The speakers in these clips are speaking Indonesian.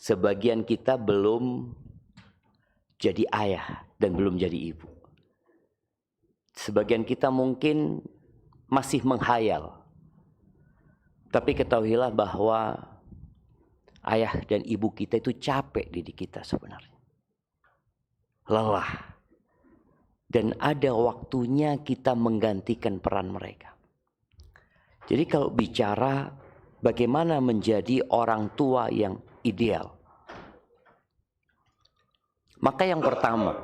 sebagian kita belum jadi ayah dan belum jadi ibu. Sebagian kita mungkin masih menghayal. Tapi ketahuilah bahwa ayah dan ibu kita itu capek didik kita sebenarnya. Lelah. Dan ada waktunya kita menggantikan peran mereka. Jadi kalau bicara bagaimana menjadi orang tua yang ideal. Maka yang pertama,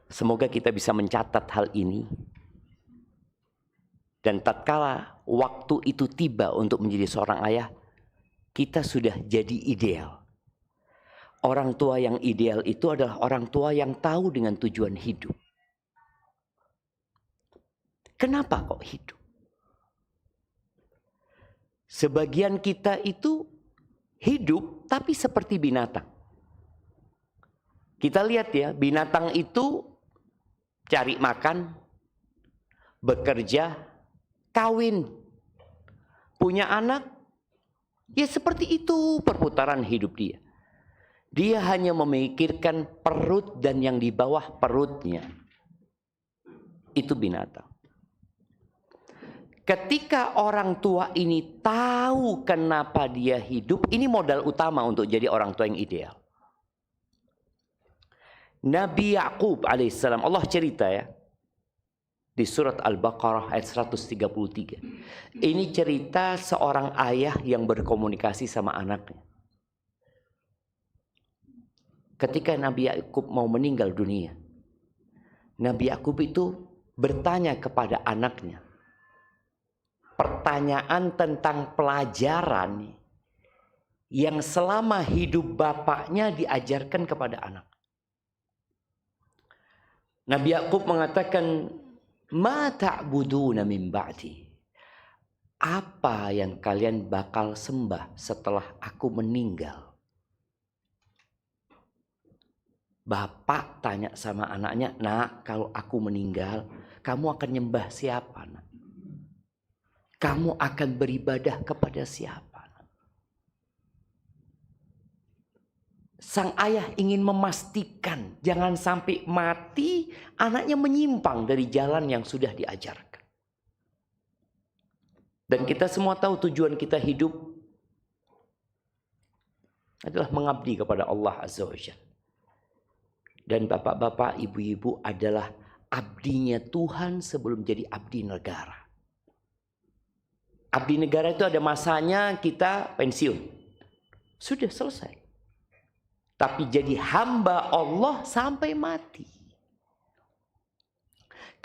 semoga kita bisa mencatat hal ini. Dan tatkala waktu itu tiba untuk menjadi seorang ayah, kita sudah jadi ideal. Orang tua yang ideal itu adalah orang tua yang tahu dengan tujuan hidup. Kenapa kok hidup? Sebagian kita itu hidup tapi seperti binatang. Kita lihat ya, binatang itu cari makan, bekerja, kawin, punya anak. Ya seperti itu perputaran hidup dia. Dia hanya memikirkan perut dan yang di bawah perutnya. Itu binatang. Ketika orang tua ini tahu kenapa dia hidup, ini modal utama untuk jadi orang tua yang ideal. Nabi Ya'qub alaihissalam, Allah cerita ya, di surat Al-Baqarah ayat 133. Ini cerita seorang ayah yang berkomunikasi sama anaknya. Ketika Nabi Ya'qub mau meninggal dunia, Nabi Ya'qub itu bertanya kepada anaknya pertanyaan tentang pelajaran yang selama hidup bapaknya diajarkan kepada anak. Nabi Ya'qub mengatakan, "Ma ta'buduna min ba'di?" Apa yang kalian bakal sembah setelah aku meninggal? Bapak tanya sama anaknya, "Nak, kalau aku meninggal, kamu akan nyembah siapa, nak? Kamu akan beribadah kepada siapa?" Sang ayah ingin memastikan jangan sampai mati anaknya menyimpang dari jalan yang sudah diajarkan. Dan kita semua tahu tujuan kita hidup adalah mengabdi kepada Allah Azza wa Jalla. Dan bapak-bapak, ibu-ibu adalah abdinya Tuhan sebelum jadi abdi negara. Abdi negara itu ada masanya kita pensiun. Sudah selesai. Tapi jadi hamba Allah sampai mati.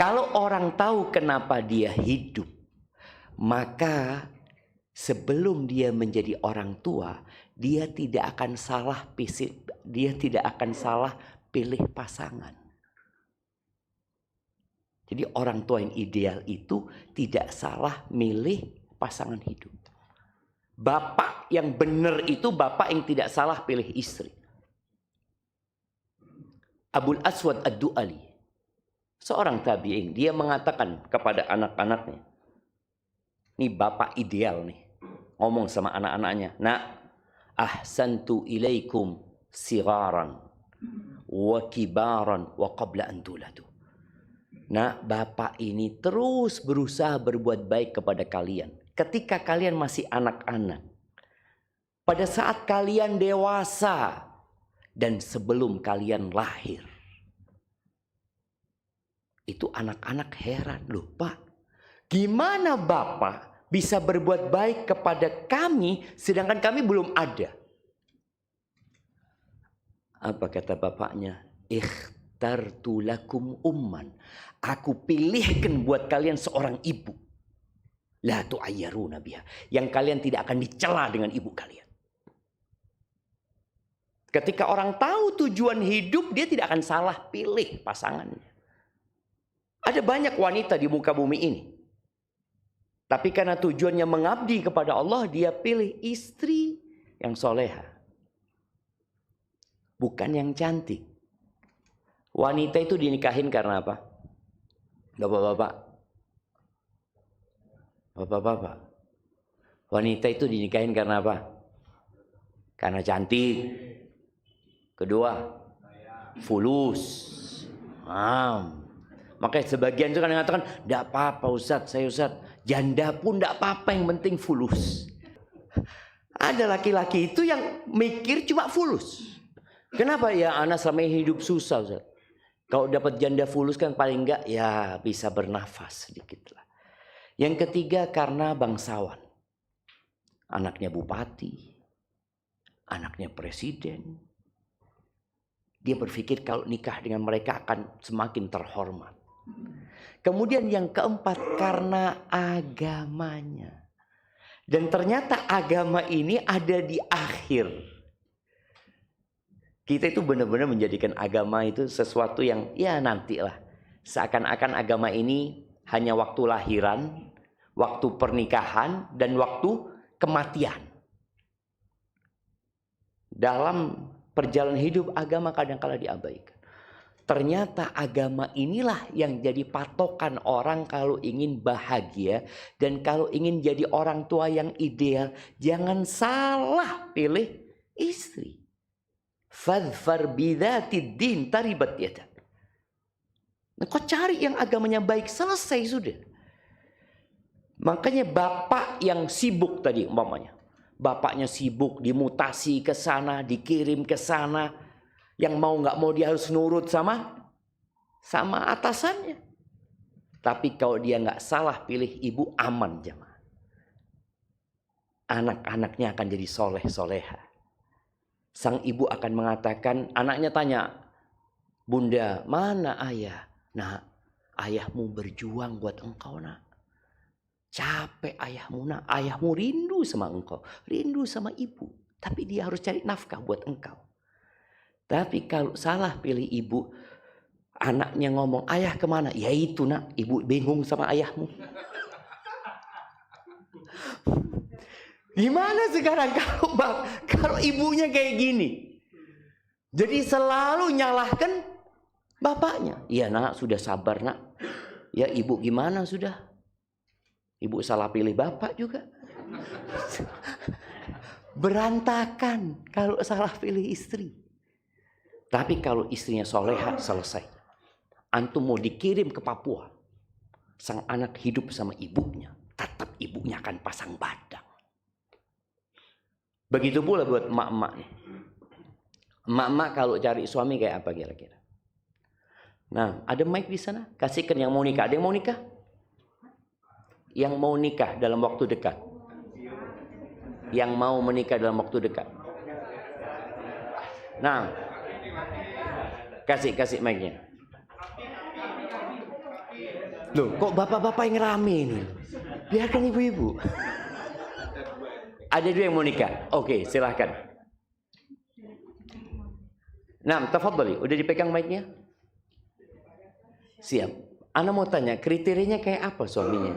Kalau orang tahu kenapa dia hidup, maka sebelum dia menjadi orang tua, dia tidak akan salah pilih pasangan. Jadi orang tua yang ideal itu tidak salah milih pasangan hidup. Bapak yang benar itu bapak yang tidak salah pilih istri. Abul Aswad Ad-Du'ali, seorang tabi'in, dia mengatakan kepada anak-anaknya, ini bapak ideal nih, ngomong sama anak-anaknya, "Nak, ahsantu ilaikum sigaran wa kibaran wa qabla an tuladu." Nah, bapak ini terus berusaha berbuat baik kepada kalian. Ketika kalian masih anak-anak. Pada saat kalian dewasa. Dan sebelum kalian lahir. Itu anak-anak heran. Loh Pak, gimana bapak bisa berbuat baik kepada kami sedangkan kami belum ada? Apa kata bapaknya? Ikhtartu lakum umman. Aku pilihkan buat kalian seorang ibu. La tu'ayyaruna biha. Yang kalian tidak akan dicela dengan ibu kalian. Ketika orang tahu tujuan hidup, dia tidak akan salah pilih pasangannya. Ada banyak wanita di muka bumi ini. Tapi karena tujuannya mengabdi kepada Allah, dia pilih istri yang soleha. Bukan yang cantik. Wanita itu dinikahin karena apa? Bapak-bapak. Bapak-bapak. Wanita itu dinikahin karena apa? karena cantik. Kedua, fulus. Makanya sebagian itu kan mengatakan, tidak apa-apa Ustaz, saya Ustaz, janda pun tidak apa-apa, yang penting fulus. Ada laki-laki itu yang mikir cuma fulus. Kenapa ya anak selama ini hidup susah Ustaz? Kalau dapat janda fulus kan paling enggak ya bisa bernafas sedikit lah. Yang ketiga karena bangsawan. Anaknya bupati, anaknya presiden. Dia berpikir kalau nikah dengan mereka akan semakin terhormat. Kemudian yang keempat karena agamanya. Dan ternyata agama ini ada di akhir. Kita itu benar-benar menjadikan agama itu sesuatu yang ya nantilah. Seakan-akan agama ini hanya waktu lahiran, waktu pernikahan, dan waktu kematian. Dalam perjalanan hidup agama kadang-kala diabaikan. Ternyata agama inilah yang jadi patokan orang kalau ingin bahagia dan kalau ingin jadi orang tua yang ideal. Jangan salah pilih istri. Fadfar bidzatid din taribat yadak. Nah, kau cari yang agamanya baik, selesai sudah. Makanya bapak yang sibuk tadi umpamanya. Bapaknya sibuk dimutasi ke sana, dikirim ke sana. Yang mau nggak mau dia harus nurut sama atasannya. Tapi kalau dia nggak salah pilih ibu, aman jemaah. Anak-anaknya akan jadi soleh-soleha. Sang ibu akan mengatakan, anaknya tanya, Bunda, mana ayah? Nah, ayahmu berjuang buat engkau nak. Capek ayahmu nak. Ayahmu rindu sama engkau. Rindu sama ibu. Tapi dia harus cari nafkah buat engkau. Tapi kalau salah pilih ibu, anaknya ngomong, ayah kemana? Ya itu nak, ibu bingung sama ayahmu. Gimana sekarang kalau ibunya kayak gini? Jadi selalu nyalahkan bapaknya. Iya nak, sudah sabar nak. Ya ibu gimana sudah? Ibu salah pilih bapak juga. Berantakan kalau salah pilih istri. Tapi kalau istrinya soleha, selesai. Antum mau dikirim ke Papua, sang anak hidup sama ibunya, tetap ibunya akan pasang badang. Begitu pula buat emak-emak nih. Emak-emak kalau cari suami kayak apa kira-kira? Nah, ada mic di sana. Kasihkan yang mau nikah. Ada yang mau nikah? Yang mau nikah dalam waktu dekat. Yang mau menikah dalam waktu dekat. Nah, kasih mic-nya. Loh, kok bapak-bapak yang rame ini? Biarkan ibu-ibu. Ada dua yang mau nikah. Oke, silahkan. Nah, tafadhali. Udah dipegang mic-nya? Siap. Ana mau tanya, kriterianya kayak apa suaminya?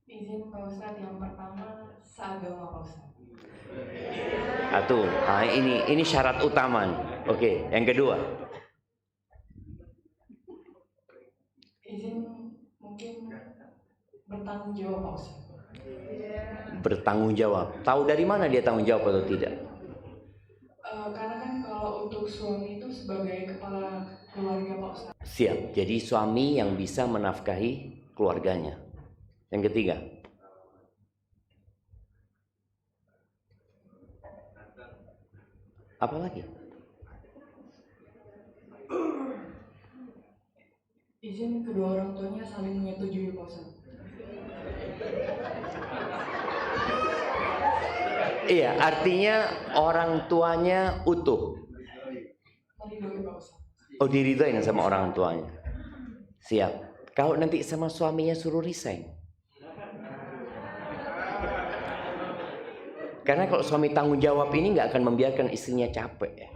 Izin Pak Ustadz, yang pertama seagama Pak Ustadz. Ini syarat utama nih. Oke, yang kedua. Izin mungkin bertanggung jawab Pak Ustadz. Bertanggung jawab. Tahu dari mana dia tanggung jawab atau tidak? Karena kan kalau untuk suami itu sebagai kepala keluarga Pak Ustadz. Siap. Jadi suami yang bisa menafkahi keluarganya. Yang ketiga. Apa lagi? Izin kedua orang tuanya saling menyetujui Pak Ustadz. Iya, artinya orang tuanya utuh. Meridoi Pak Ustadz. Oh, diridhoin sama orang tuanya. Siap. Kalau nanti sama suaminya suruh resign. Karena kalau suami tanggung jawab ini nggak akan membiarkan istrinya capek.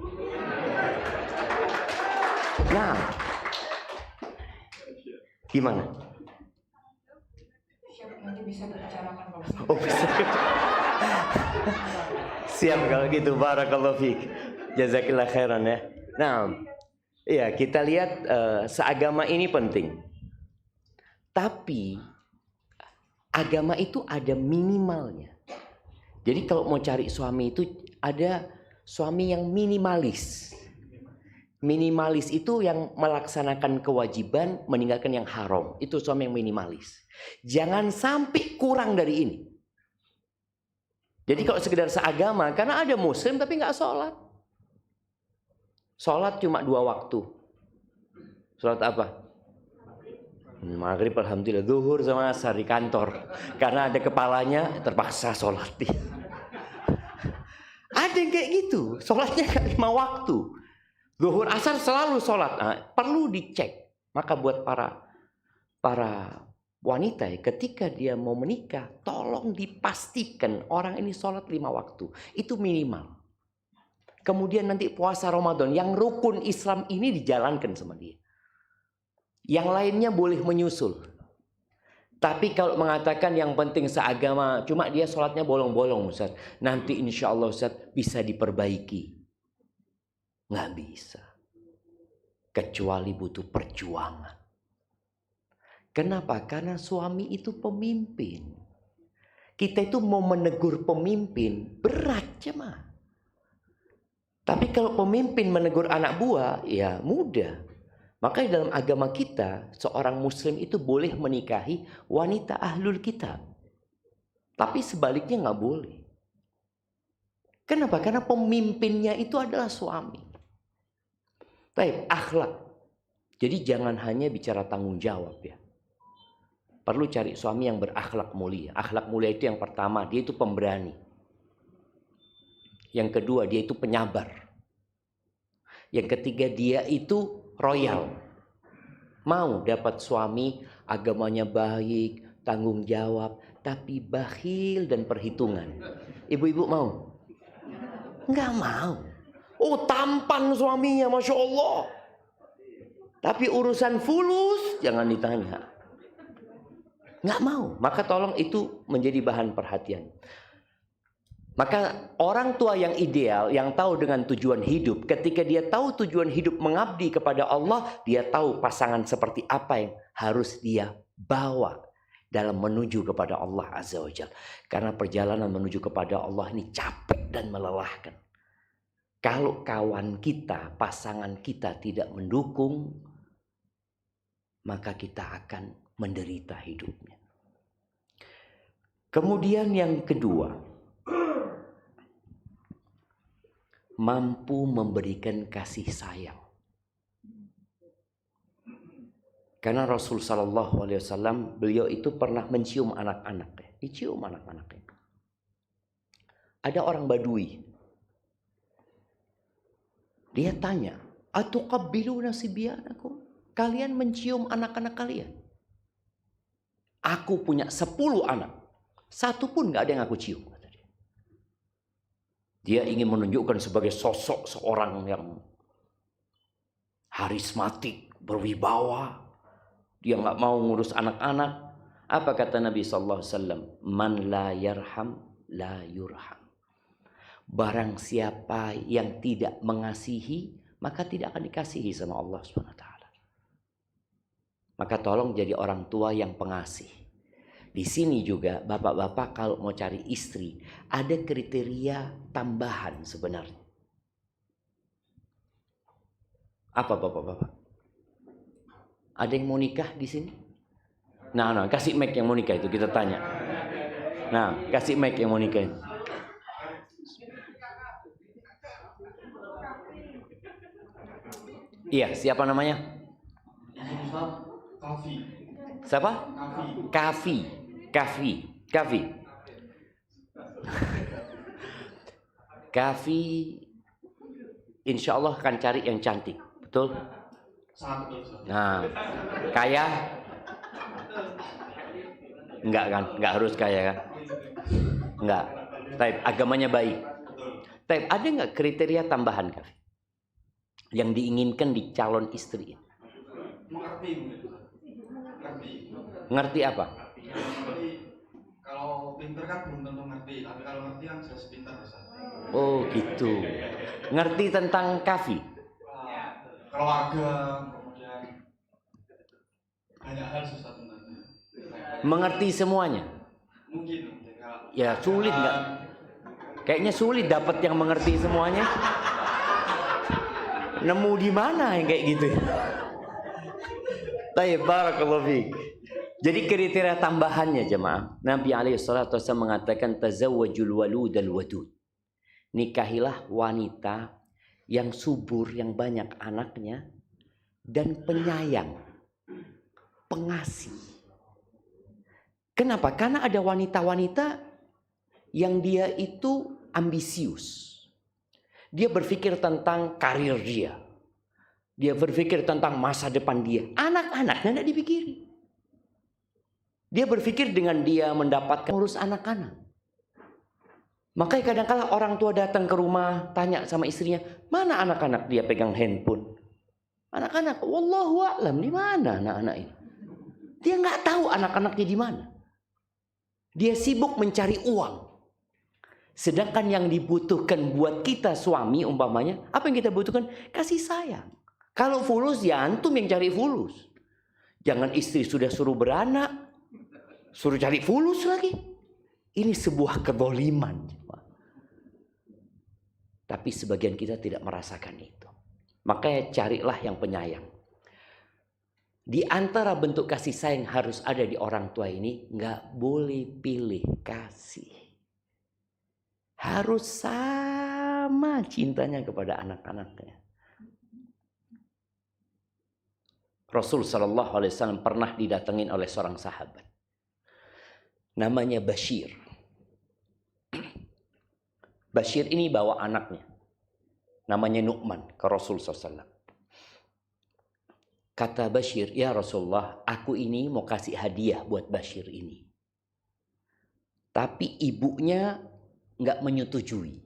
Nah, gimana? Siap, nanti bisa dibicarakan Pak Ustadz. Oh, bisa. Siap kalau gitu, barakallahu fiik. Jazakillah khairan ya. Nah, iya kita lihat seagama ini penting. Tapi agama itu ada minimalnya. Jadi kalau mau cari suami itu ada suami yang minimalis. Minimalis itu yang melaksanakan kewajiban, meninggalkan yang haram. Itu suami yang minimalis. Jangan sampai kurang dari ini. Jadi kalau sekedar seagama, karena ada muslim tapi nggak sholat. Sholat cuma 2 waktu. Sholat apa? Maghrib alhamdulillah, zuhur sama asar di kantor. Karena ada kepalanya terpaksa sholat. Ada yang kayak gitu, sholatnya gak 5 waktu. Zuhur asar selalu sholat. Nah, perlu dicek. Maka buat para wanita ya, ketika dia mau menikah, tolong dipastikan orang ini sholat 5 waktu. Itu minimal. Kemudian nanti puasa Ramadan, yang rukun Islam ini dijalankan sama dia. Yang lainnya boleh menyusul. Tapi kalau mengatakan yang penting seagama, cuma dia sholatnya bolong-bolong Ustaz, nanti insya Allah Ustaz bisa diperbaiki. Nggak bisa. Kecuali butuh perjuangan. Kenapa? Karena suami itu pemimpin. Kita itu mau menegur pemimpin, berat jemaah. Tapi kalau pemimpin menegur anak buah, ya mudah. Makanya dalam agama kita, seorang muslim itu boleh menikahi wanita ahlul kitab. Tapi sebaliknya nggak boleh. Kenapa? Karena pemimpinnya itu adalah suami. Baik, akhlak. Jadi jangan hanya bicara tanggung jawab ya. Perlu cari suami yang berakhlak mulia. Akhlak mulia itu yang pertama, dia itu pemberani. Yang kedua, dia itu penyabar. Yang ketiga, dia itu royal. Mau dapat suami agamanya baik, tanggung jawab, tapi bakhil dan perhitungan. Ibu-ibu mau? Enggak mau. Oh, tampan suaminya, Masya Allah. Tapi urusan fulus jangan ditanya. Enggak mau. Maka tolong itu menjadi bahan perhatian. Maka orang tua yang ideal, yang tahu dengan tujuan hidup, ketika dia tahu tujuan hidup mengabdi kepada Allah, dia tahu pasangan seperti apa yang harus dia bawa dalam menuju kepada Allah Azza wa Jalla. Karena perjalanan menuju kepada Allah ini capek dan melelahkan. Kalau kawan kita, pasangan kita tidak mendukung, maka kita akan menderita hidupnya. Kemudian yang kedua, mampu memberikan kasih sayang. Karena Rasul Sallallahu Alaihi Wasallam, beliau itu pernah mencium anak-anaknya, dicium anak-anaknya. Ada orang Badui, dia tanya, "Atuqabbiluna sibyanakum?" Kalian mencium anak-anak kalian? Aku punya 10 anak, satu pun nggak ada yang aku cium. Dia ingin menunjukkan sebagai sosok seorang yang harismatik, berwibawa. Dia nggak mau ngurus anak-anak. Apa kata Nabi SAW? Man la yarham la yurham. Barang siapa yang tidak mengasihi, maka tidak akan dikasihi sama Allah SWT. Maka tolong jadi orang tua yang pengasih. Di sini juga bapak-bapak kalau mau cari istri, ada kriteria tambahan sebenarnya. Apa bapak-bapak? Ada yang mau nikah di sini? Nah, kasih mic yang mau nikah itu kita tanya. Nah, kasih mic yang mau nikah. Iya, siapa namanya? Kafi. Siapa? Kafi. Kafi, insya Allah akan cari yang cantik, betul? Sangat betul. Nah, kaya? Enggak kan? Enggak harus kaya kan? Enggak. Tapi agamanya baik. Tapi ada enggak kriteria tambahan, Kafi, yang diinginkan di calon istri? Ngerti apa? Jadi kalau pinter kan belum tentu ngerti, tapi kalau ngerti kan jelas pinter. Oh gitu. Ngerti tentang Kafi? Keluarga, kemudian banyak hal susah tentangnya. Mengerti semuanya? Mungkin. Ya sulit nggak? Kayaknya sulit dapat yang mengerti semuanya. Nemu di mana yang kayak gitu? Tayyib, barakallahu fiik. Jadi kriteria tambahannya jemaah, Nabi alaihissalatu wasallam mengatakan tazawwajul waludal wadud. Nikahilah wanita yang subur, yang banyak anaknya dan penyayang, pengasih. Kenapa? Karena ada wanita-wanita yang dia itu ambisius. Dia berpikir tentang karir dia. Dia berpikir tentang masa depan dia. Anak-anaknya tidak dipikiri. Dia berpikir dengan dia mendapatkan urus anak-anak. Makanya kadang-kala orang tua datang ke rumah, tanya sama istrinya, mana anak-anak? Dia pegang handphone. Anak-anak, wallahu a'lam, di mana anak-anak ini? Dia nggak tahu anak-anaknya di mana. Dia sibuk mencari uang. Sedangkan yang dibutuhkan buat kita suami umpamanya, apa yang kita butuhkan? Kasih sayang. Kalau fulus ya antum yang cari fulus. Jangan istri sudah suruh beranak, suruh cari fulus lagi. Ini sebuah kezaliman. Tapi sebagian kita tidak merasakan itu. Makanya carilah yang penyayang. Di antara bentuk kasih sayang harus ada di orang tua ini, nggak boleh pilih kasih. Harus sama cintanya kepada anak-anaknya. Rasul Shallallahu Alaihi Wasallam pernah didatengin oleh seorang sahabat, namanya Bashir. Bashir ini bawa anaknya, namanya Nu'man, ke Rasul SAW. Kata Bashir, ya Rasulullah, aku ini mau kasih hadiah buat Bashir ini. Tapi ibunya nggak menyetujui.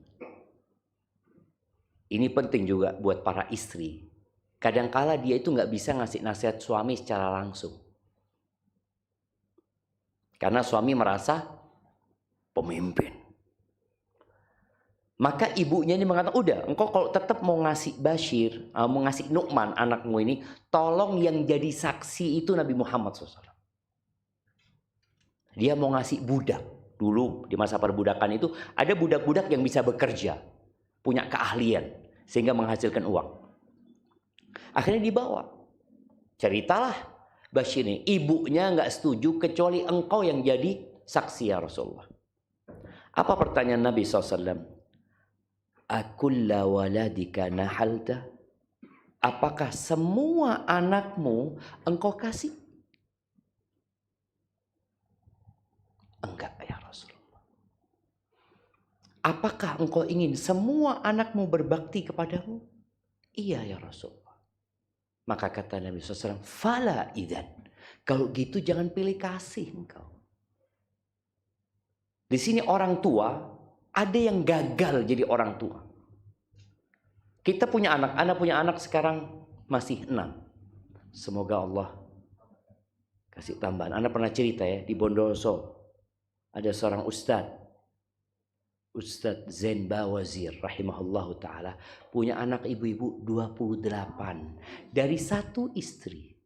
Ini penting juga buat para istri. Kadangkala dia itu nggak bisa ngasih nasihat suami secara langsung. Karena suami merasa pemimpin. Maka ibunya ini mengatakan, udah engkau kalau tetap mau ngasih Bashir, mau ngasih Nu'man anakmu ini, tolong yang jadi saksi itu Nabi Muhammad SAW. Dia mau ngasih budak. Dulu di masa perbudakan itu ada budak-budak yang bisa bekerja, punya keahlian sehingga menghasilkan uang. Akhirnya dibawa. Ceritalah Bashir ini, ibunya nggak setuju kecuali engkau yang jadi saksi ya Rasulullah. Apa pertanyaan Nabi SAW? Akulla waladika nahalta? Apakah semua anakmu engkau kasih? Enggak ya Rasulullah. Apakah engkau ingin semua anakmu berbakti kepadamu? Iya ya Rasulullah. Maka kata Nabi SAW, fala idzan. Kalau gitu jangan pilih kasih engkau. Di sini orang tua, ada yang gagal jadi orang tua. Kita punya anak sekarang masih 6. Semoga Allah kasih tambahan. Anak pernah cerita ya, di Bondoso ada seorang Ustadz Zain Bawazir rahimahullahu ta'ala, punya anak ibu-ibu 28 dari satu istri.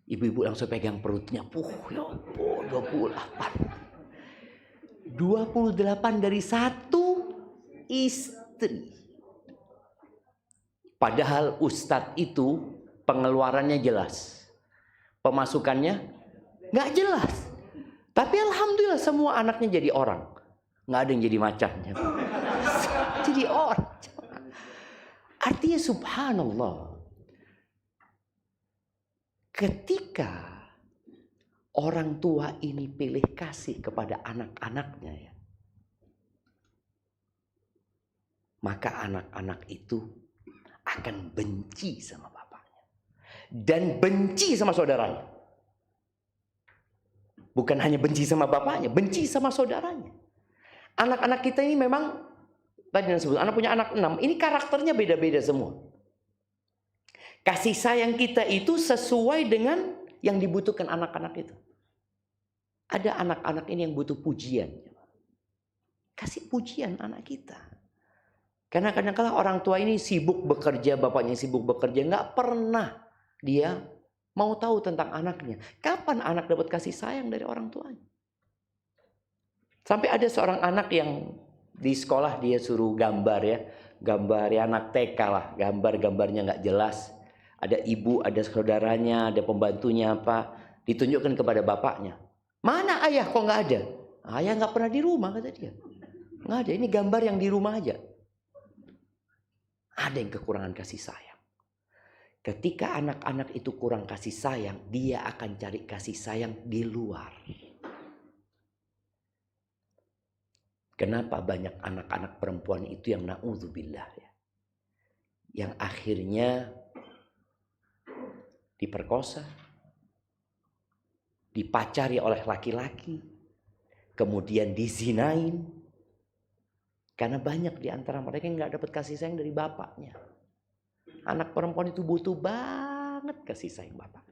Ibu-ibu langsung pegang perutnya, ya ampun, 28 dari satu istri. Padahal ustadz itu pengeluarannya jelas, pemasukannya nggak jelas. Tapi alhamdulillah semua anaknya jadi orang. Nggak ada yang jadi macannya. Jadi orang. Artinya subhanallah. Ketika orang tua ini pilih kasih kepada anak-anaknya ya, maka anak-anak itu akan benci sama bapaknya. Dan benci sama saudaranya. Bukan hanya benci sama bapaknya, benci sama saudaranya. Anak-anak kita ini memang, tadi disebut, anak punya anak 6, ini karakternya beda-beda semua. Kasih sayang kita itu sesuai dengan yang dibutuhkan anak-anak itu. Ada anak-anak ini yang butuh pujian. Kasih pujian anak kita. Karena kadang-kadang orang tua ini sibuk bekerja, bapaknya sibuk bekerja, nggak pernah dia mau tahu tentang anaknya. Kapan anak dapat kasih sayang dari orang tuanya? Sampai ada seorang anak yang Di sekolah dia suruh gambar ya. Gambar ya anak TK lah. Gambarnya nggak jelas. Ada ibu, ada saudaranya, ada pembantunya apa. Ditunjukkan kepada bapaknya. Mana ayah kok nggak ada? Ayah nggak pernah di rumah kata dia. Nggak ada, ini gambar yang di rumah aja. Ada yang kekurangan kasih sayang. Ketika anak-anak itu kurang kasih sayang, dia akan cari kasih sayang di luar. Kenapa banyak anak-anak perempuan itu yang na'udzubillah ya, yang akhirnya diperkosa, dipacari oleh laki-laki, kemudian dizinain. Karena banyak di antara mereka yang nggak dapat kasih sayang dari bapaknya. Anak perempuan itu butuh banget kasih sayang bapak.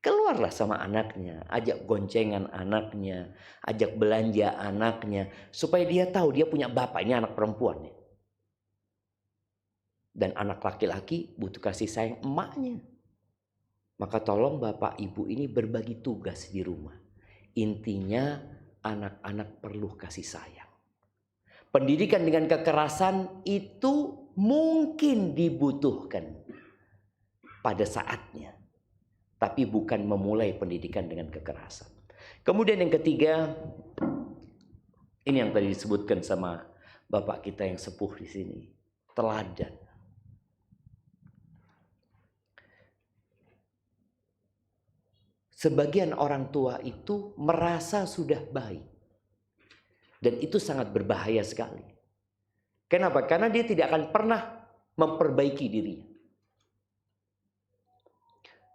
Keluarlah sama anaknya, ajak goncengan anaknya, ajak belanja anaknya, supaya dia tahu dia punya bapak, ini anak perempuan. Dan anak laki-laki butuh kasih sayang emaknya. Maka tolong bapak ibu ini berbagi tugas di rumah. Intinya anak-anak perlu kasih sayang. Pendidikan dengan kekerasan itu mungkin dibutuhkan pada saatnya. Tapi bukan memulai pendidikan dengan kekerasan. Kemudian yang ketiga, ini yang tadi disebutkan sama bapak kita yang sepuh di sini, teladan. Sebagian orang tua itu merasa sudah baik. Dan itu sangat berbahaya sekali. Kenapa? Karena dia tidak akan pernah memperbaiki dirinya.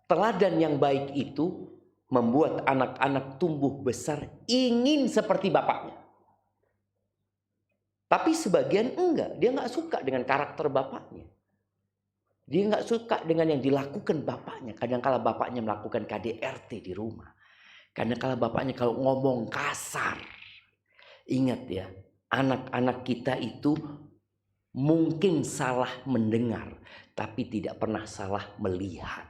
Teladan yang baik itu membuat anak-anak tumbuh besar ingin seperti bapaknya. Tapi sebagian enggak, dia enggak suka dengan karakter bapaknya. Dia enggak suka dengan yang dilakukan bapaknya. Kadang-kala bapaknya melakukan KDRT di rumah. Kadang-kala bapaknya kalau ngomong kasar. Ingat ya, anak-anak kita itu mungkin salah mendengar, tapi tidak pernah salah melihat.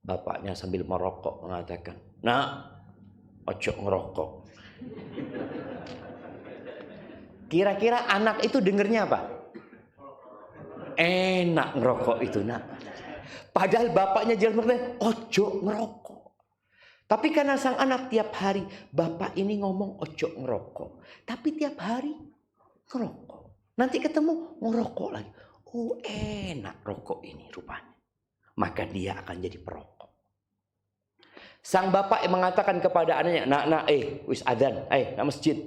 Bapaknya sambil merokok mengatakan, "Nak, ojo ngerokok." Kira-kira anak itu dengernya apa? Enak ngerokok itu, nak. Padahal bapaknya jelas berkata, ojo ngerokok. Tapi karena sang anak tiap hari, bapak ini ngomong ojo ngerokok. Tapi tiap hari ngerokok. Nanti ketemu ngerokok lagi. Oh enak rokok ini rupanya. Maka dia akan jadi perokok. Sang bapak yang mengatakan kepada anaknya, nak, wis adzan, ke masjid.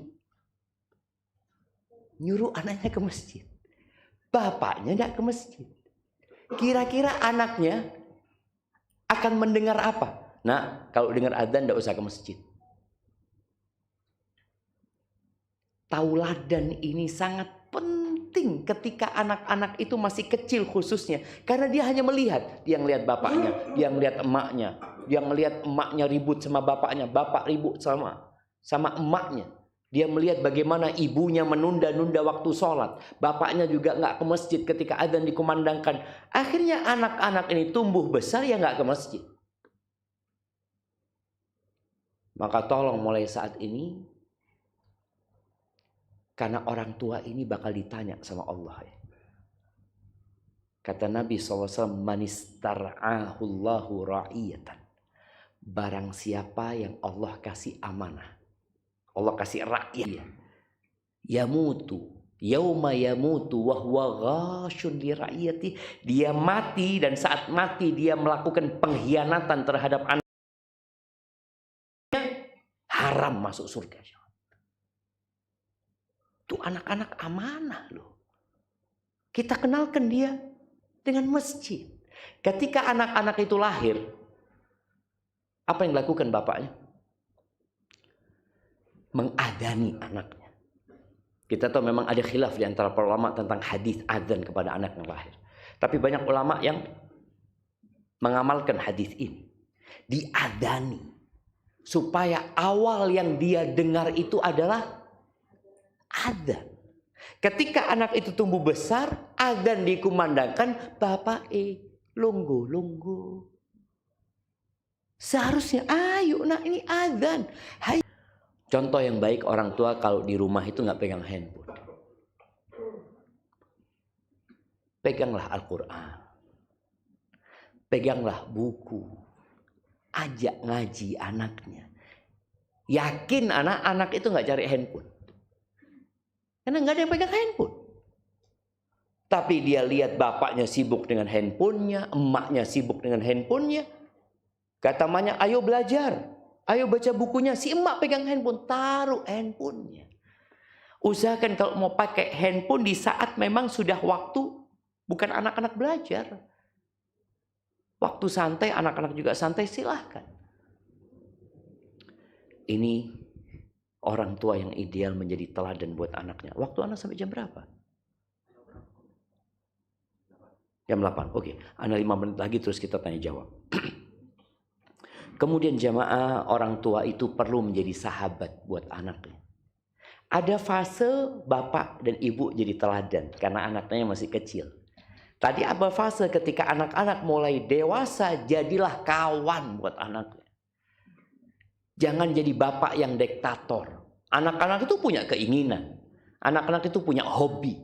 Nyuruh anaknya ke masjid. Bapaknya tidak ke masjid. Kira-kira anaknya akan mendengar apa? Nah, kalau dengar adzan tidak usah ke masjid. Tauladan ini sangat penting ketika anak-anak itu masih kecil khususnya. Karena dia hanya melihat. Dia melihat bapaknya, dia melihat emaknya. Dia melihat emaknya ribut sama bapaknya, bapak ribut sama emaknya. Dia melihat bagaimana ibunya menunda-nunda waktu sholat. Bapaknya juga nggak ke masjid ketika adzan dikumandangkan. Akhirnya anak-anak ini tumbuh besar ya nggak ke masjid. Maka tolong mulai saat ini, karena orang tua ini bakal ditanya sama Allah. Kata Nabi SAW, manistar'ahullahu ra'iyatan. Barang siapa yang Allah kasih amanah, Allah kasih rakyat, yauma yamutu wa huwa ghashun li ra'iyati. Dia mati dan saat mati dia melakukan pengkhianatan terhadap anaknya, haram masuk surga. Itu anak-anak amanah loh. Kita kenalkan dia dengan masjid. Ketika anak-anak itu lahir, apa yang dilakukan bapaknya? Mengadani anaknya. Kita tahu memang ada khilaf di antara para ulama tentang hadis adzan kepada anak yang lahir. Tapi banyak ulama yang mengamalkan hadis ini. Diadani. Supaya awal yang dia dengar itu adalah adzan. Ketika anak itu tumbuh besar, adzan dikumandangkan, bapak lunggu. Seharusnya, ayo nak ini adzan. Contoh yang baik orang tua kalau di rumah itu nggak pegang handphone. Peganglah Al-Quran. Peganglah buku. Ajak ngaji anaknya. Yakin anak-anak itu nggak cari handphone. Karena nggak ada yang pegang handphone. Tapi dia lihat bapaknya sibuk dengan handphonenya, emaknya sibuk dengan handphonenya. Kata emaknya, ayo belajar. Ayo baca bukunya. Si emak pegang handphone, taruh handphonenya. Usahakan kalau mau pakai handphone di saat memang sudah waktu, bukan anak-anak belajar. Waktu santai, anak-anak juga santai, silahkan. Ini orang tua yang ideal menjadi teladan buat anaknya. Waktu anak sampai jam berapa? Jam 8. Oke, anak 5 menit lagi terus kita tanya jawab. Kemudian jamaah, orang tua itu perlu menjadi sahabat buat anaknya. Ada fase bapak dan ibu jadi teladan karena anaknya masih kecil. Tadi apa fase ketika anak-anak mulai dewasa, jadilah kawan buat anaknya. Jangan jadi bapak yang diktator. Anak-anak itu punya keinginan. Anak-anak itu punya hobi.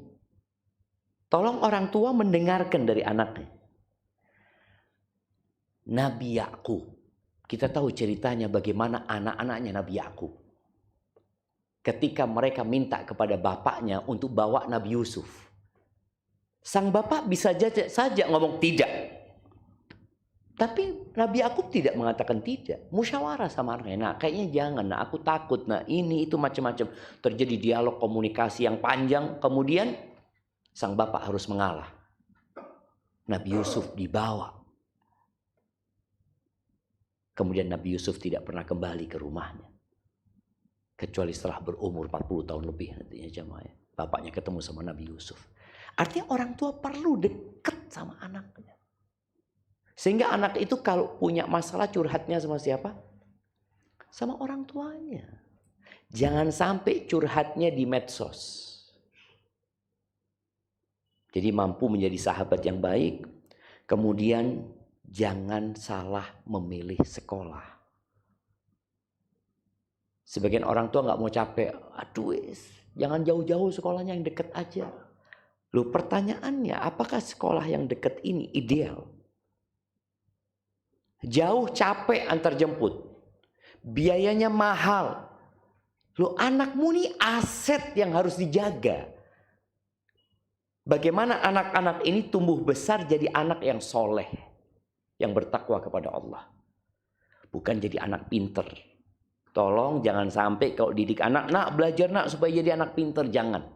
Tolong orang tua mendengarkan dari anaknya. Nabi Yakub. Kita tahu ceritanya bagaimana anak-anaknya Nabi Yakub. Ketika mereka minta kepada bapaknya untuk bawa Nabi Yusuf. Sang bapak bisa saja ngomong tidak. Tapi Nabi Yakub tidak mengatakan tidak. Musyawarah sama anaknya. Nah, kayaknya jangan. Nah, aku takut. Nah, ini itu macam-macam. Terjadi dialog komunikasi yang panjang. Kemudian sang bapak harus mengalah. Nabi Yusuf dibawa. Kemudian Nabi Yusuf tidak pernah kembali ke rumahnya. Kecuali setelah berumur 40 tahun lebih nantinya jamaah. Bapaknya ketemu sama Nabi Yusuf. Artinya orang tua perlu dekat sama anaknya. Sehingga anak itu kalau punya masalah curhatnya sama siapa? Sama orang tuanya. Jangan sampai curhatnya di medsos. Jadi mampu menjadi sahabat yang baik. Kemudian jangan salah memilih sekolah. Sebagian orang tua nggak mau capek. Aduh, jangan jauh-jauh sekolahnya, yang dekat aja. Loh, pertanyaannya, apakah sekolah yang dekat ini ideal? Jauh, capek antar jemput. Biayanya mahal. Loh, anakmu ini aset yang harus dijaga. Bagaimana anak-anak ini tumbuh besar jadi anak yang soleh. Yang bertakwa kepada Allah. Bukan jadi anak pinter. Tolong jangan sampai kalau didik anak, nak belajar nak supaya jadi anak pinter. Jangan.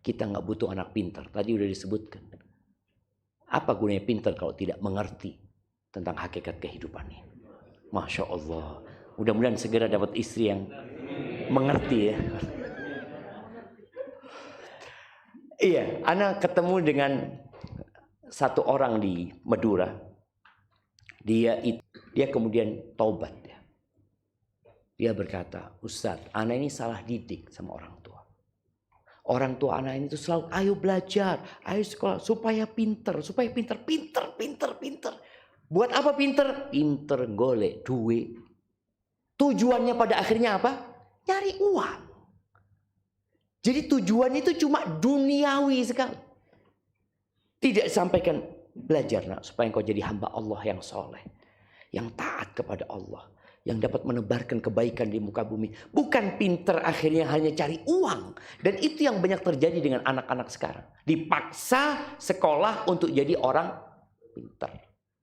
Kita nggak butuh anak pinter. Tadi udah disebutkan. Apa gunanya pinter kalau tidak mengerti tentang hakikat kehidupan ini? Masya Allah. Mudah-mudahan segera dapat istri yang mengerti ya. Iya, anak ketemu dengan satu orang di Madura. Dia kemudian taubat. Dia berkata, Ustadz, anak ini salah didik sama orang tua. Orang tua anak ini tuh selalu, ayo belajar, ayo sekolah, supaya pinter. Buat apa pinter? Pinter golek duit. Tujuannya pada akhirnya apa? Nyari uang. Jadi tujuannya itu cuma duniawi sekali. Tidak disampaikan, belajar nak, supaya engkau jadi hamba Allah yang soleh. Yang taat kepada Allah. Yang dapat menebarkan kebaikan di muka bumi. Bukan pinter akhirnya hanya cari uang. Dan itu yang banyak terjadi dengan anak-anak sekarang. Dipaksa sekolah untuk jadi orang pinter.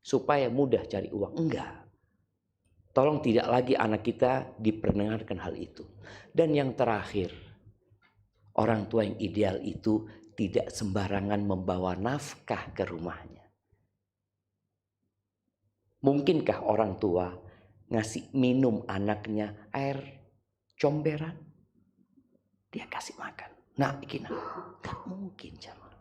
Supaya mudah cari uang. Enggak. Tolong tidak lagi anak kita diperdengarkan hal itu. Dan yang terakhir. Orang tua yang ideal itu tidak sembarangan membawa nafkah ke rumahnya. Mungkinkah orang tua ngasih minum anaknya air comberan? Dia kasih makan. Nah, gini. Gak mungkin jamaah.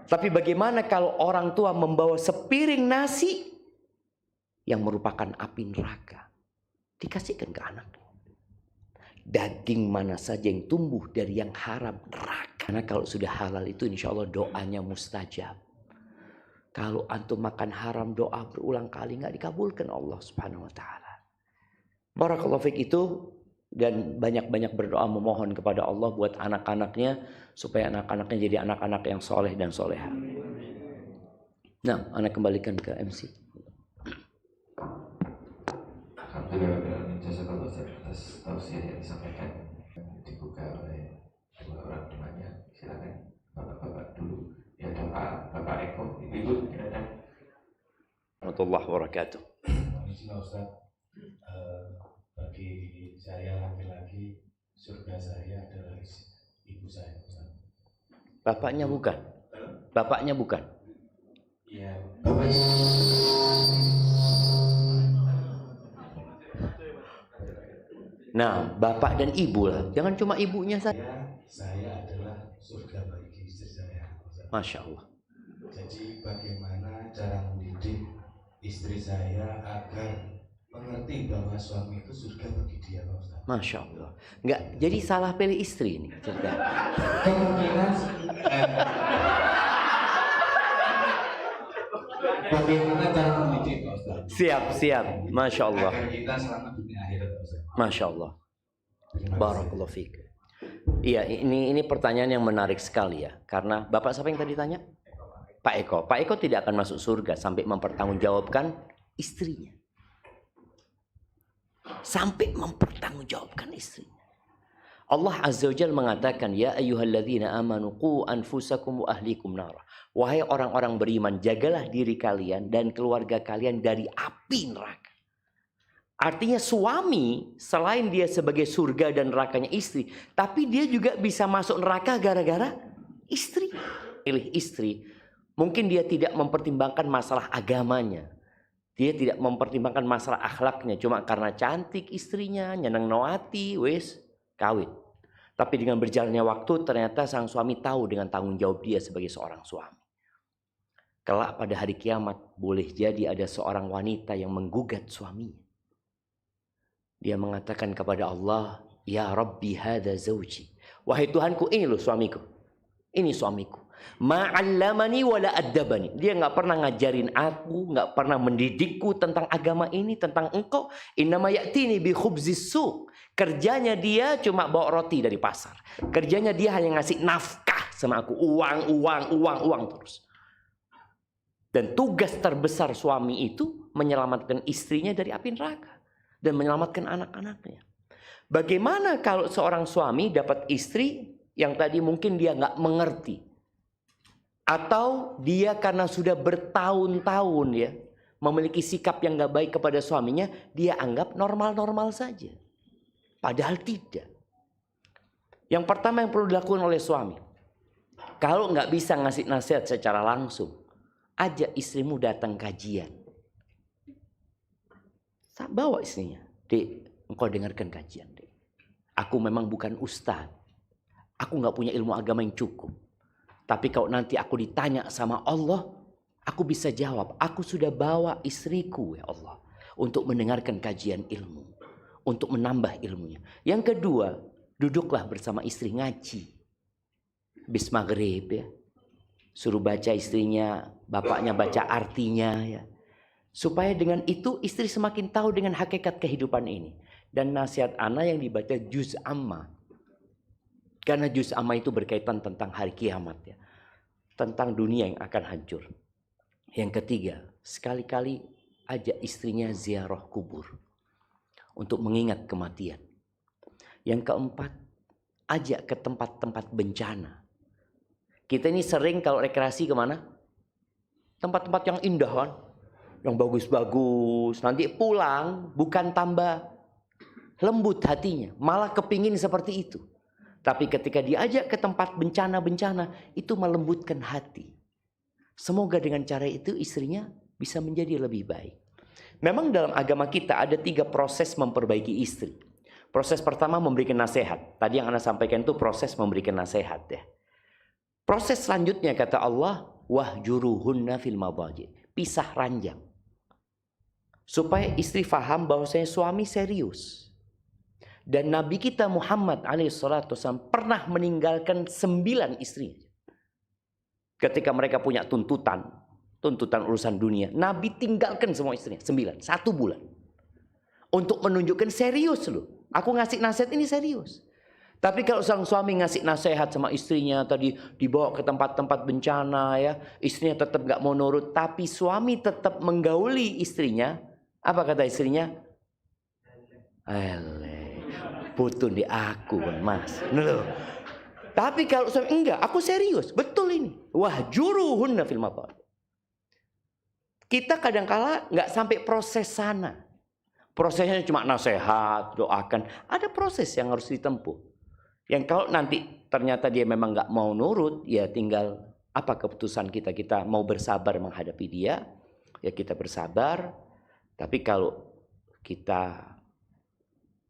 Tapi bagaimana kalau orang tua membawa sepiring nasi yang merupakan api neraka? Dikasihkan ke anaknya. Daging mana saja yang tumbuh dari yang haram, neraka. Karena kalau sudah halal itu insya Allah doanya mustajab. Kalau antum makan haram, doa berulang kali nggak dikabulkan Allah Subhanahu wa taala. Barakallahu fiik itu, dan banyak-banyak berdoa memohon kepada Allah buat anak-anaknya supaya anak-anaknya jadi anak-anak yang soleh dan soleha. Nah, anak kembalikan ke MC. Alhamdulillah, jazakallah atas tausiah yang disampaikan, dibuka oleh dua orang temannya. Silakan bapak-bapak dulu. Ya, Bapak Eko, Ibu silakan. Warahmatullahi wabarakatuh. Bismillah Ustaz, bagi saya laki-laki, surga saya adalah ibu saya Ustaz. Bapaknya bukan? Bapaknya bukan? Iya, bapaknya. Nah, bapak dan ibu lah. Jangan cuma ibunya saja. Saya adalah surga bagi istri saya Ustaz. Masya Allah. Jadi bagaimana cara mendidik istri saya agar mengerti bahwa suami itu surga bagi dia Pak Ustaz? Masya Allah. Enggak, jadi salah pilih istri ini. Kemungkinan bagaimana cara mendidik Pak Ustaz? Siap. Masya Allah. Agar kita selamat dunia akhirat Pak Ustaz. Masya Allah. Terima kasih. Barakallahu fiik. Iya, ini pertanyaan yang menarik sekali ya. Karena Bapak siapa yang tadi tanya? Pak Eko. Pak Eko tidak akan masuk surga sampai mempertanggungjawabkan istrinya. Sampai mempertanggungjawabkan istrinya. Allah Azza wa Jalla mengatakan, ya ayyuhalladzina amanu qu anfusakum wa ahlikum nara. Wahai orang-orang beriman, jagalah diri kalian dan keluarga kalian dari api neraka. Artinya suami selain dia sebagai surga dan nerakanya istri, tapi dia juga bisa masuk neraka gara-gara istri. Pilih istri, mungkin dia tidak mempertimbangkan masalah agamanya. Dia tidak mempertimbangkan masalah akhlaknya. Cuma karena cantik istrinya, nyeneng noati, wis kawin. Tapi dengan berjalannya waktu ternyata sang suami tahu dengan tanggung jawab dia sebagai seorang suami. Kelak pada hari kiamat boleh jadi ada seorang wanita yang menggugat suaminya. Dia mengatakan kepada Allah, ya Rabbi hadza zawji. Wahai Tuhanku, ini loh suamiku. Ini suamiku. Ma'allamani wala addabani. Dia nggak pernah ngajarin aku, nggak pernah mendidikku tentang agama ini, tentang engkau. Innama ya'tini bi khubzis suq. Kerjanya dia cuma bawa roti dari pasar. Kerjanya dia hanya ngasih nafkah sama aku, uang terus. Dan tugas terbesar suami itu menyelamatkan istrinya dari api neraka dan menyelamatkan anak-anaknya. Bagaimana kalau seorang suami dapat istri yang tadi mungkin dia nggak mengerti, atau dia karena sudah bertahun-tahun ya memiliki sikap yang nggak baik kepada suaminya, dia anggap normal-normal saja, padahal tidak. Yang pertama yang perlu dilakukan oleh suami, kalau nggak bisa ngasih nasihat secara langsung, ajak istrimu datang kajian. Bawa istrinya, Dek, engkau dengarkan kajian, Dek. Aku memang bukan ustadz, aku nggak punya ilmu agama yang cukup. Tapi kalau nanti aku ditanya sama Allah, aku bisa jawab, aku sudah bawa istriku ya Allah untuk mendengarkan kajian ilmu, untuk menambah ilmunya. Yang kedua, duduklah bersama istri ngaji. Bis maghrib ya, suruh baca istrinya, bapaknya baca artinya ya. Supaya dengan itu istri semakin tahu dengan hakikat kehidupan ini. Dan nasihat ana yang dibaca juz amma. Karena juz amma itu berkaitan tentang hari kiamat ya. Tentang dunia yang akan hancur. Yang ketiga, sekali-kali ajak istrinya ziarah kubur. Untuk mengingat kematian. Yang keempat, ajak ke tempat-tempat bencana. Kita ini sering kalau rekreasi kemana? Tempat-tempat yang indah kan? Yang bagus-bagus. Nanti pulang bukan tambah lembut hatinya. Malah kepingin seperti itu. Tapi ketika diajak ke tempat bencana-bencana, itu melembutkan hati. Semoga dengan cara itu istrinya bisa menjadi lebih baik. Memang dalam agama kita ada 3 proses memperbaiki istri. Proses pertama memberikan nasihat. Tadi yang Anda sampaikan itu proses memberikan nasihat ya. Proses selanjutnya kata Allah, wahjuruhunna fil madaji. Pisah ranjang. Supaya istri faham bahwasanya suami serius. Dan Nabi kita Muhammad alaihissalam pernah meninggalkan 9 istri. Ketika mereka punya tuntutan urusan dunia, Nabi tinggalkan semua istrinya 9, 1 bulan. untuk menunjukkan serius loh. Aku ngasih nasihat ini serius. Tapi kalau sang suami ngasih nasihat sama istrinya tadi dibawa ke tempat-tempat bencana ya, istrinya tetap nggak mau nurut, tapi suami tetap menggauli istrinya. Apa kata istrinya? Eleh, putun di aku kan mas. Loh. Tapi kalau suami enggak, aku serius, betul ini. Wahjuruhunna fil madaj. Kita kadangkala nggak sampai proses sana. Prosesnya cuma nasihat, doakan. Ada proses yang harus ditempuh. Yang kalau nanti ternyata dia memang nggak mau nurut, ya tinggal apa keputusan kita. Kita mau bersabar menghadapi dia, ya kita bersabar. Tapi kalau kita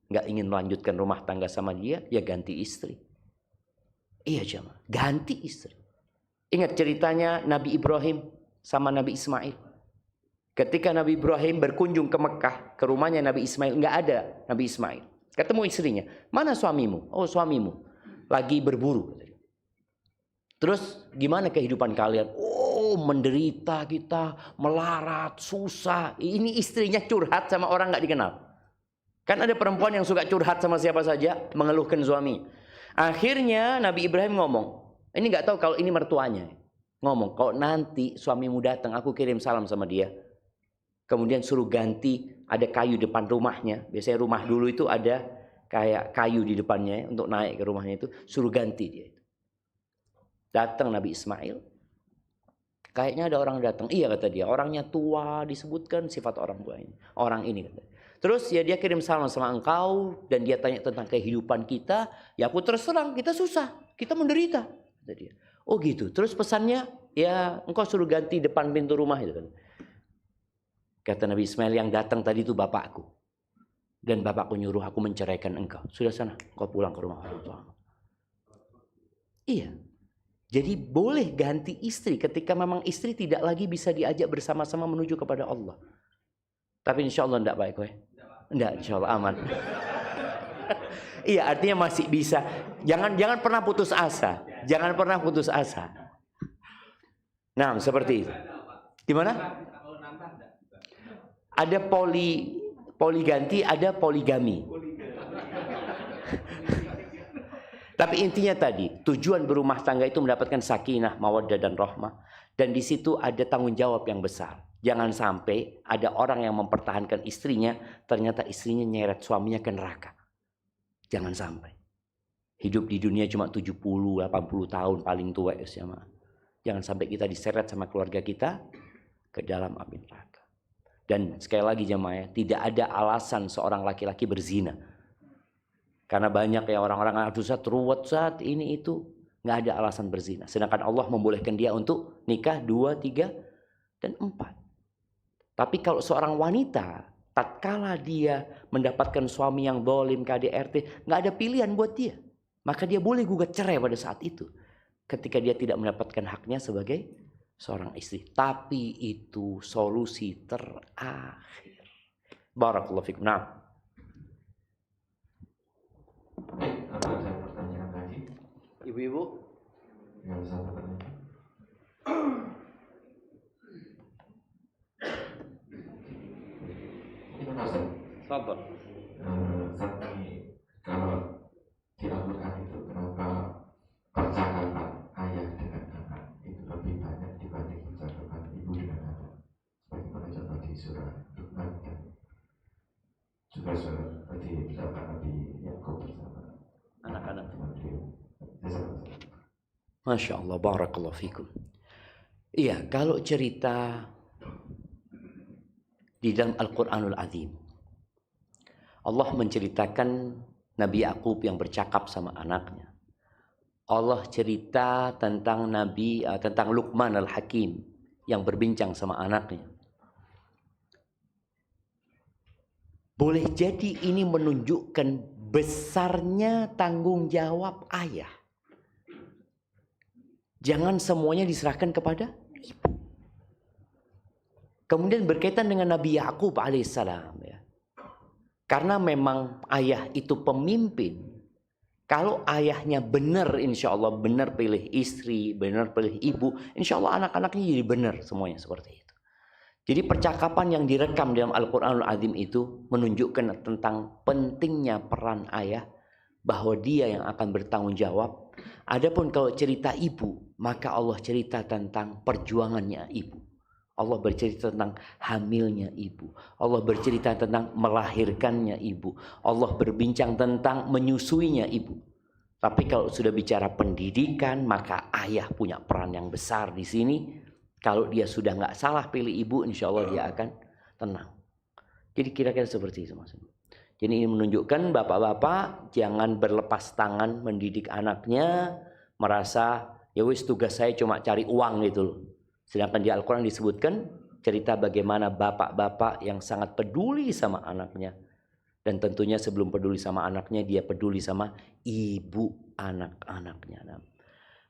nggak ingin melanjutkan rumah tangga sama dia, ya ganti istri. Iya jemaah, ganti istri. Ingat ceritanya Nabi Ibrahim sama Nabi Ismail. Ketika Nabi Ibrahim berkunjung ke Mekah, ke rumahnya Nabi Ismail, nggak ada Nabi Ismail. Ketemu istrinya, mana suamimu? Oh suamimu, lagi berburu. Terus gimana kehidupan kalian? Oh menderita kita, melarat, susah. Ini istrinya curhat sama orang nggak dikenal. Kan ada perempuan yang suka curhat sama siapa saja, mengeluhkan suami. Akhirnya Nabi Ibrahim ngomong, ini nggak tahu kalau ini mertuanya. Ngomong, kalau nanti suamimu datang, aku kirim salam sama dia. Kemudian suruh ganti, ada kayu depan rumahnya. Biasanya rumah dulu itu ada kayak kayu di depannya untuk naik ke rumahnya itu. Suruh ganti dia. Datang Nabi Ismail. Kayaknya ada orang datang. Iya kata dia, orangnya tua, disebutkan sifat orang tua ini. Orang ini kata. Terus ya dia kirim salam sama engkau. Dan dia tanya tentang kehidupan kita. Ya aku terus terang, kita susah. Kita menderita. Kata dia. Oh gitu. Terus pesannya, ya engkau suruh ganti depan pintu rumah itu kan. Kata Nabi Ismail, yang datang tadi itu bapakku. Dan bapakku nyuruh aku menceraikan engkau. Sudah sana, kau pulang ke rumah orang tua. Iya. Jadi boleh ganti istri ketika memang istri tidak lagi bisa diajak bersama-sama menuju kepada Allah. Tapi insya Allah enggak baik. Enggak, insya Allah aman. Iya, artinya masih bisa. Jangan pernah putus asa. Jangan pernah putus asa. Nah, seperti itu. Gimana? Ada poliganti, ada poligami. Tapi intinya tadi, tujuan berumah tangga itu mendapatkan sakinah, mawaddah dan rahmah. Dan di situ ada tanggung jawab yang besar. Jangan sampai ada orang yang mempertahankan istrinya, ternyata istrinya nyeret suaminya ke neraka. Jangan sampai. Hidup di dunia cuma 70-80 tahun paling tua ya. Jangan sampai kita diseret sama keluarga kita ke dalam api neraka. Dan sekali lagi jemaah, tidak ada alasan seorang laki-laki berzina. Karena banyak ya orang-orang Ustaz ruwet saat ini itu, nggak ada alasan berzina. Sedangkan Allah membolehkan dia untuk nikah 2, 3, dan 4. Tapi kalau seorang wanita, tatkala dia mendapatkan suami yang zalim, KDRT, nggak ada pilihan buat dia. Maka dia boleh gugat cerai pada saat itu. Ketika dia tidak mendapatkan haknya sebagai seorang istri. Tapi itu solusi terakhir. Barakallahu fikum. Nah. Apa ada pertanyaan lagi? Ibu-ibu? Nggak usah pertanyaan. Gimana Ustaz? Sabar. Ustaz ini kalau di Al-Quran itu kenapa percakapan ayah dengan anak itu lebih banyak dibanding percakapan ibu dengan anak? Bagaimana contoh di surah Luqman dan juga surah di bersama Nabi Yakub bersama Anak-anak. Jazakallah. Masya Allah, barakallahu fikum. Iya, kalau cerita di dalam Al-Quranul Azim, Allah menceritakan Nabi Yakub yang bercakap sama anaknya. Allah cerita tentang tentang Luqman Al-Hakim yang berbincang sama anaknya. Boleh jadi ini menunjukkan besarnya tanggung jawab ayah. Jangan semuanya diserahkan kepada ibu. Kemudian berkaitan dengan Nabi Yakub alaihissalam ya. Karena memang ayah itu pemimpin. Kalau ayahnya benar, insya Allah benar pilih istri, benar pilih ibu, insya Allah anak-anaknya jadi benar semuanya seperti itu. Jadi percakapan yang direkam dalam Al-Quranul Azim itu menunjukkan tentang pentingnya peran ayah, bahwa dia yang akan bertanggung jawab. Adapun kalau cerita ibu, maka Allah cerita tentang perjuangannya ibu. Allah bercerita tentang hamilnya ibu. Allah bercerita tentang melahirkannya ibu. Allah berbincang tentang menyusuinya ibu. Tapi kalau sudah bicara pendidikan, maka ayah punya peran yang besar di sini. Kalau dia sudah nggak salah pilih ibu, insya Allah dia akan tenang. Jadi kira-kira seperti itu maksudnya. Jadi ini menunjukkan bapak-bapak jangan berlepas tangan mendidik anaknya, merasa ya wis tugas saya cuma cari uang gitu loh. Sedangkan di Al-Quran disebutkan cerita bagaimana bapak-bapak yang sangat peduli sama anaknya. Dan tentunya sebelum peduli sama anaknya, dia peduli sama ibu anak-anaknya.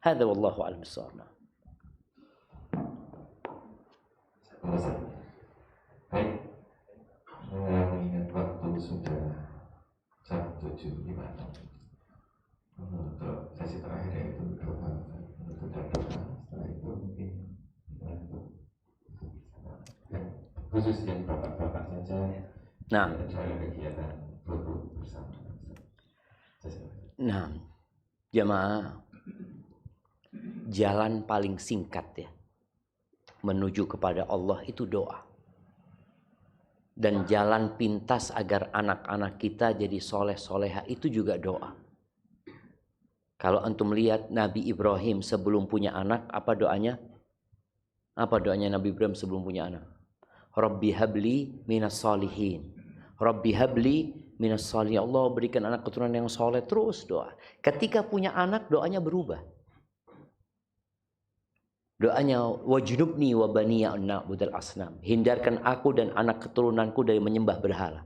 Hadza wallahu a'lam bishawab. Baik, mengingat waktu sudah jam 7.56. Untuk sesi terakhir yaitu doa menutup dan doa. Setelah itu mungkin khusus yang bapak-bapak saja. Nah, ada kegiatan foto bersama. Nah, jemaah, jalan paling singkat ya menuju kepada Allah itu doa. Dan jalan pintas agar anak-anak kita jadi soleh-soleha itu juga doa. Kalau antum lihat Nabi Ibrahim sebelum punya anak, apa doanya? Apa doanya Nabi Ibrahim sebelum punya anak? Rabbi habli minas solihin. Rabbi habli minas solihin. Allah berikan anak keturunan yang soleh, terus doa. Ketika punya anak, doanya berubah. Doanya wajnubni wa baniya an na'budal asnam. Hindarkan aku dan anak keturunanku dari menyembah berhala.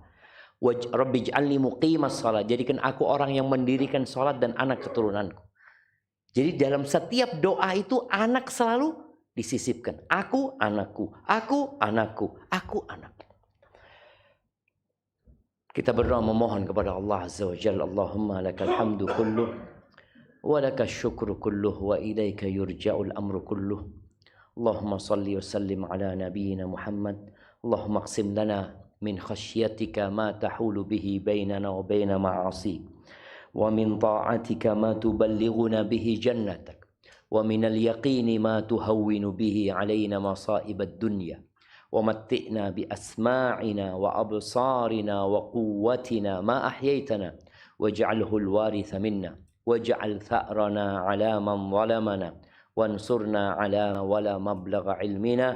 Rabbi ij'alni muqimas shalah. Jadikan aku orang yang mendirikan salat dan anak keturunanku. Jadi dalam setiap doa itu anak selalu disisipkan. Aku anakku, aku anakku, aku anakku. Kita berdoa memohon kepada Allah Azza wa Jalla. Allahumma lakal hamdu kulluh ولك الشكر كله وإليك يرجع الأمر كله اللهم صل وسلم على نبينا محمد اللهم اقسم لنا من خشيتك ما تحول به بيننا وبين معاصيك ومن طاعتك ما تبلغنا به جنتك ومن اليقين ما تهون به علينا مصائب الدنيا ومتئنا بأسماعنا وأبصارنا وقوتنا ما أحييتنا واجعله الوارث منا واجعل ثأرنا على من ظلمنا وانصرنا على ولا مبلغ علمنا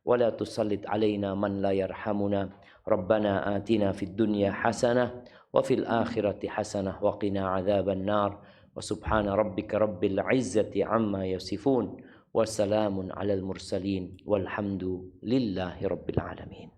ولا تسلط علينا من لا يرحمنا ربنا آتنا في الدنيا حسنة وفي الآخرة حسنة وقنا عذاب النار وسبحان ربك رب العزة عما يصفون وسلام على المرسلين والحمد لله رب العالمين.